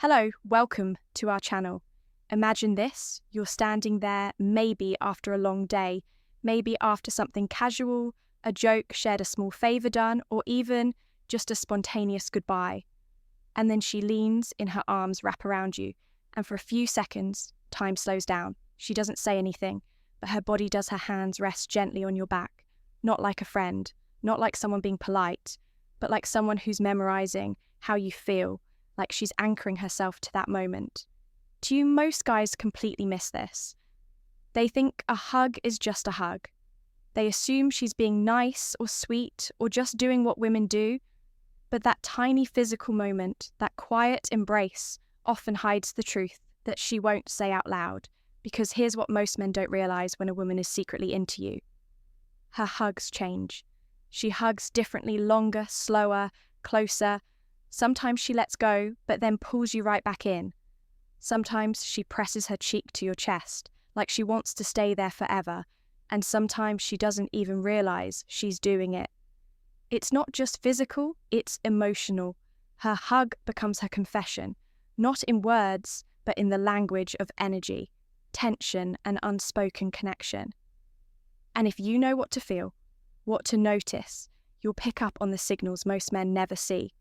Hello, welcome to our channel. Imagine this, you're standing there maybe after a long day, maybe after something casual, a joke shared, a small favour done, or even just a spontaneous goodbye. And then she leans in, her arms wrap around you, and for a few seconds, time slows down. She doesn't say anything, but her body does. Her hands rest gently on your back, not like a friend, not like someone being polite, but like someone who's memorising how you feel, like she's anchoring herself to that moment. To you, most guys completely miss this. They think a hug is just a hug. They assume she's being nice or sweet or just doing what women do, but that tiny physical moment, that quiet embrace, often hides the truth that she won't say out loud, because here's what most men don't realise when a woman is secretly into you. Her hugs change. She hugs differently, longer, slower, closer. Sometimes she lets go, but then pulls you right back in. Sometimes she presses her cheek to your chest, like she wants to stay there forever, and sometimes she doesn't even realise she's doing it. It's not just physical, it's emotional. Her hug becomes her confession, not in words, but in the language of energy, tension, and unspoken connection. And if you know what to feel, what to notice, you'll pick up on the signals most men never see.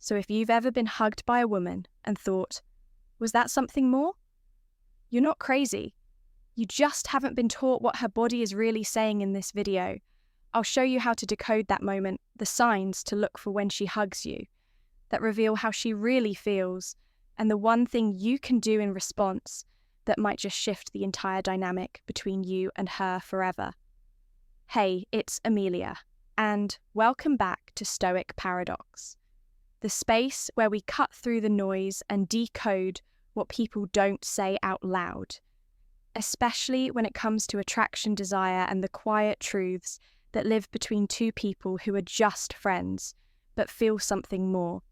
So if you've ever been hugged by a woman and thought, was that something more? You're not crazy. You just haven't been taught what her body is really saying in this video. I'll show you how to decode that moment, the signs to look for when she hugs you, that reveal how she really feels, and the one thing you can do in response that might just shift the entire dynamic between you and her forever. Hey, it's Amelia, and welcome back to Stoic Paradox, the space where we cut through the noise and decode what people don't say out loud, especially when it comes to attraction, desire, and the quiet truths that live between two people who are just friends, but feel something more.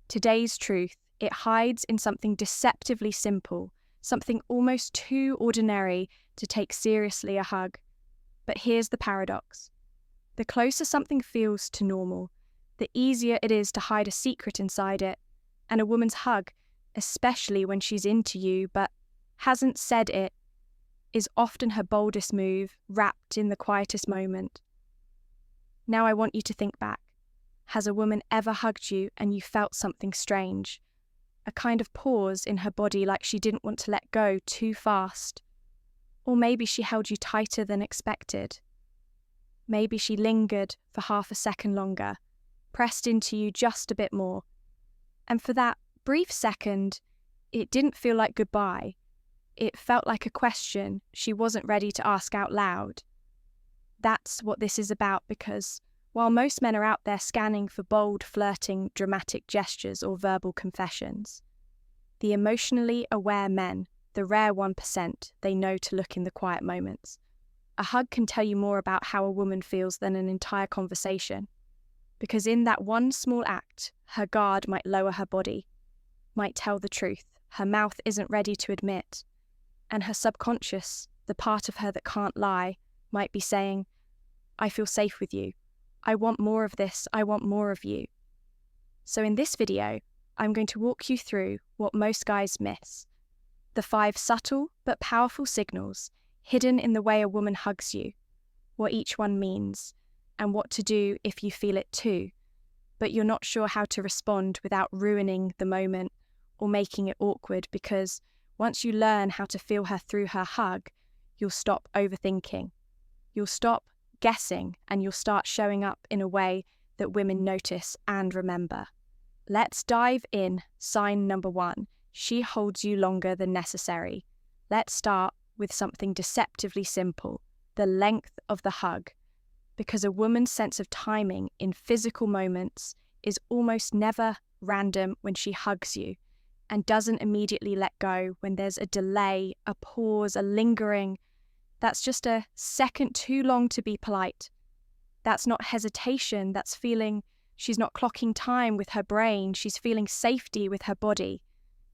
Today's truth, it hides in something deceptively simple, something almost too ordinary to take seriously a hug. But here's the paradox. The closer something feels to normal, the easier it is to hide a secret inside it. And a woman's hug, especially when she's into you but hasn't said it, is often her boldest move, wrapped in the quietest moment. Now I want you to think back. Has a woman ever hugged you and you felt something strange? A kind of pause in her body, like she didn't want to let go too fast. Or maybe she held you tighter than expected. Maybe she lingered for half a second longer, pressed into you just a bit more. And for that brief second, it didn't feel like goodbye. It felt like a question she wasn't ready to ask out loud. That's what this is about, because while most men are out there scanning for bold, flirting, dramatic gestures or verbal confessions, the emotionally aware men, the rare 1%, they know to look in the quiet moments. A hug can tell you more about how a woman feels than an entire conversation, because in that one small act, her guard might lower her body, might tell the truth her mouth isn't ready to admit, and her subconscious, the part of her that can't lie, might be saying, I feel safe with you. I want more of this. I want more of you. So in this video, I'm going to walk you through what most guys miss. The 5 subtle but powerful signals hidden in the way a woman hugs you, what each one means, and what to do if you feel it too, but you're not sure how to respond without ruining the moment or making it awkward, because once you learn how to feel her through her hug, you'll stop overthinking. You'll stop guessing, and you'll start showing up in a way that women notice and remember. Let's dive in. Sign number 1. She holds you longer than necessary. Let's start with something deceptively simple, the length of the hug, because a woman's sense of timing in physical moments is almost never random when she hugs you, and doesn't immediately let go when there's a delay, a pause, a lingering. That's just a second too long to be polite. That's not hesitation, that's feeling she's not clocking time with her brain, she's feeling safety with her body.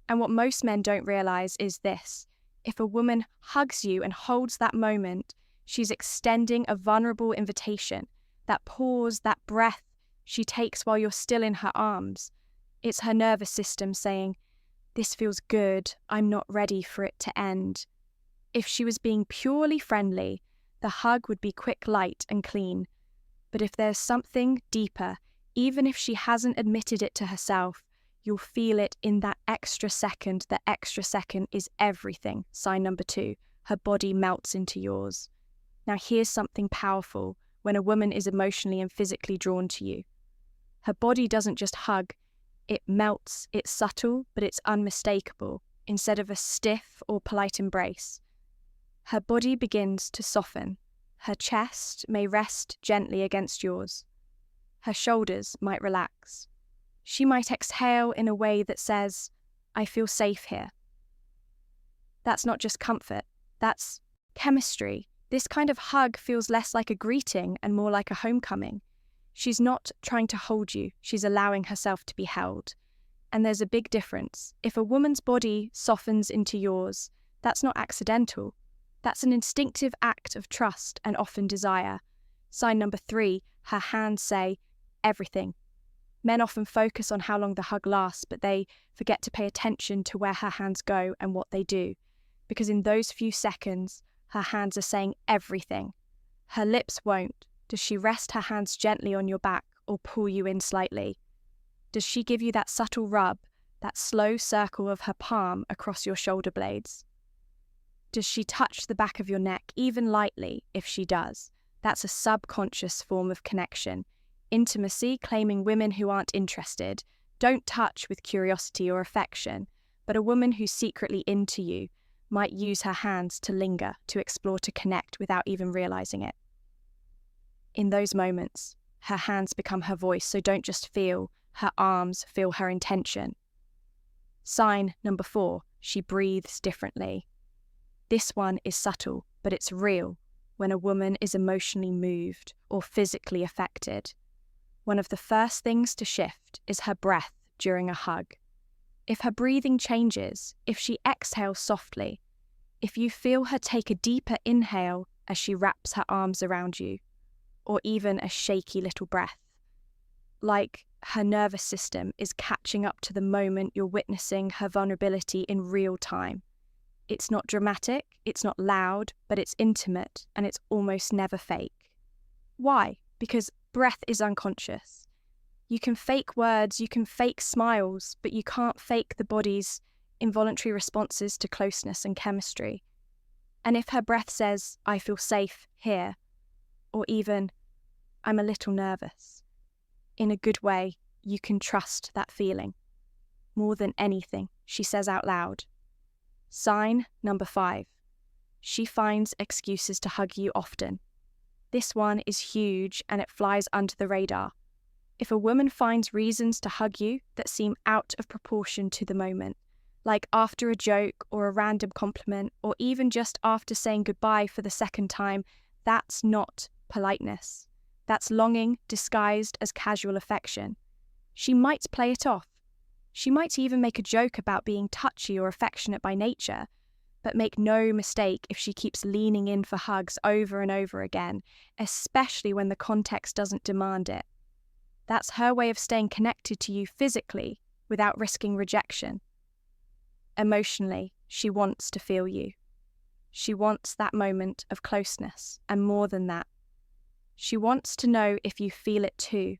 And what most men don't realise is this: if a woman hugs you and holds that moment, she's extending a vulnerable invitation. That pause, that breath she takes while you're still in her arms. It's her nervous system saying, "This feels good, I'm not ready for it to end." If she was being purely friendly, the hug would be quick, light, and clean. But if there's something deeper, even if she hasn't admitted it to herself, you'll feel it in that extra second. The extra second is everything. Sign number 2, her body melts into yours. Now here's something powerful when a woman is emotionally and physically drawn to you. Her body doesn't just hug, it melts. It's subtle, but it's unmistakable. Instead of a stiff or polite embrace, her body begins to soften. Her chest may rest gently against yours. Her shoulders might relax. She might exhale in a way that says, "I feel safe here." That's not just comfort, that's chemistry. This kind of hug feels less like a greeting and more like a homecoming. She's not trying to hold you, she's allowing herself to be held. And there's a big difference. If a woman's body softens into yours, that's not accidental. That's an instinctive act of trust and often desire. Sign number 3, her hands say everything. Men often focus on how long the hug lasts, but they forget to pay attention to where her hands go and what they do. Because in those few seconds, her hands are saying everything. Her lips won't. Does she rest her hands gently on your back or pull you in slightly? Does she give you that subtle rub, that slow circle of her palm across your shoulder blades? Does she touch the back of your neck, even lightly, if she does? That's a subconscious form of connection. Intimacy, claiming women who aren't interested, don't touch with curiosity or affection, but a woman who's secretly into you might use her hands to linger, to explore, to connect without even realizing it. In those moments, her hands become her voice, so don't just feel, her arms feel her intention. Sign number 4, she breathes differently. This one is subtle, but it's real when a woman is emotionally moved or physically affected. One of the first things to shift is her breath during a hug. If her breathing changes, if she exhales softly, if you feel her take a deeper inhale as she wraps her arms around you, or even a shaky little breath, like her nervous system is catching up to the moment you're witnessing her vulnerability in real time. It's not dramatic, it's not loud, but it's intimate and it's almost never fake. Why? Because breath is unconscious. You can fake words, you can fake smiles, but you can't fake the body's involuntary responses to closeness and chemistry. And if her breath says, "I feel safe here," or even, "I'm a little nervous," in a good way, you can trust that feeling. More than anything, she says out loud. Sign number 5. She finds excuses to hug you often. This one is huge and it flies under the radar. If a woman finds reasons to hug you that seem out of proportion to the moment, like after a joke or a random compliment, or even just after saying goodbye for the second time, that's not politeness. That's longing disguised as casual affection. She might play it off. She might even make a joke about being touchy or affectionate by nature, but make no mistake if she keeps leaning in for hugs over and over again, especially when the context doesn't demand it. That's her way of staying connected to you physically without risking rejection. Emotionally, she wants to feel you. She wants that moment of closeness, and more than that, she wants to know if you feel it too.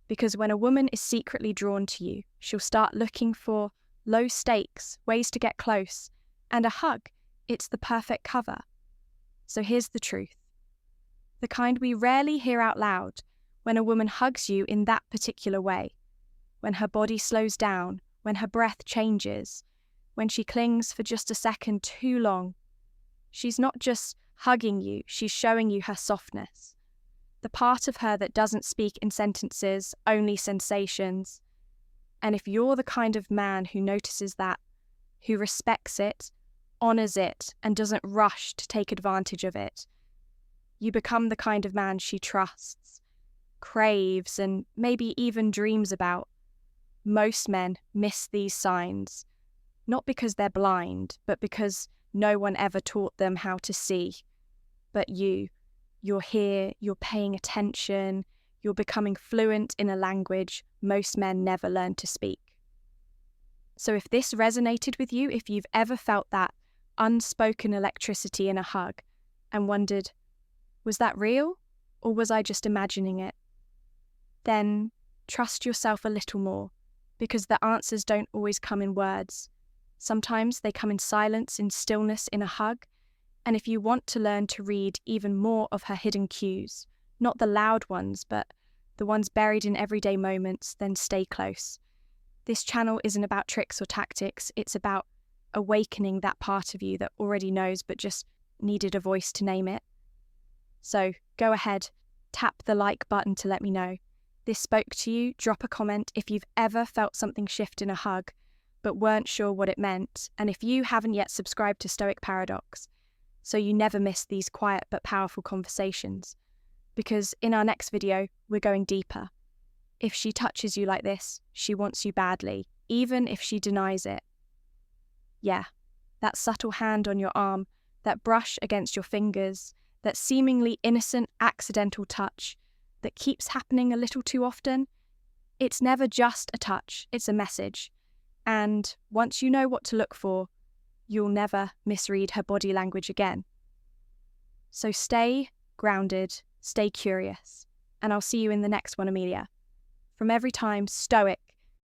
Because when a woman is secretly drawn to you, she'll start looking for low stakes, ways to get close, and a hug, it's the perfect cover. So here's the truth. The kind we rarely hear out loud, when a woman hugs you in that particular way, when her body slows down, when her breath changes, when she clings for just a second too long, she's not just hugging you, she's showing you her softness. The part of her that doesn't speak in sentences, only sensations. And if you're the kind of man who notices that, who respects it, honors it, and doesn't rush to take advantage of it, you become the kind of man she trusts, craves, and maybe even dreams about. Most men miss these signs, not because they're blind, but because no one ever taught them how to see. But you're here, you're paying attention, you're becoming fluent in a language most men never learn to speak. So if this resonated with you, if you've ever felt that unspoken electricity in a hug and wondered, was that real or was I just imagining it? Then trust yourself a little more, because the answers don't always come in words. Sometimes they come in silence, in stillness, in a hug. And if you want to learn to read even more of her hidden cues, not the loud ones, but the ones buried in everyday moments, then stay close. This channel isn't about tricks or tactics, it's about awakening that part of you that already knows but just needed a voice to name it. So go ahead, tap the like button to let me know. This spoke to you, drop a comment if you've ever felt something shift in a hug but weren't sure what it meant, and if you haven't yet subscribed to Stoic Paradox, so you never miss these quiet but powerful conversations. Because in our next video, we're going deeper. If she touches you like this, she wants you badly, even if she denies it. Yeah, that subtle hand on your arm, that brush against your fingers, that seemingly innocent, accidental touch that keeps happening a little too often, it's never just a touch, it's a message. And once you know what to look for, you'll never misread her body language again. So stay grounded, stay curious, and I'll see you in the next one, Amelia. From every time Stoic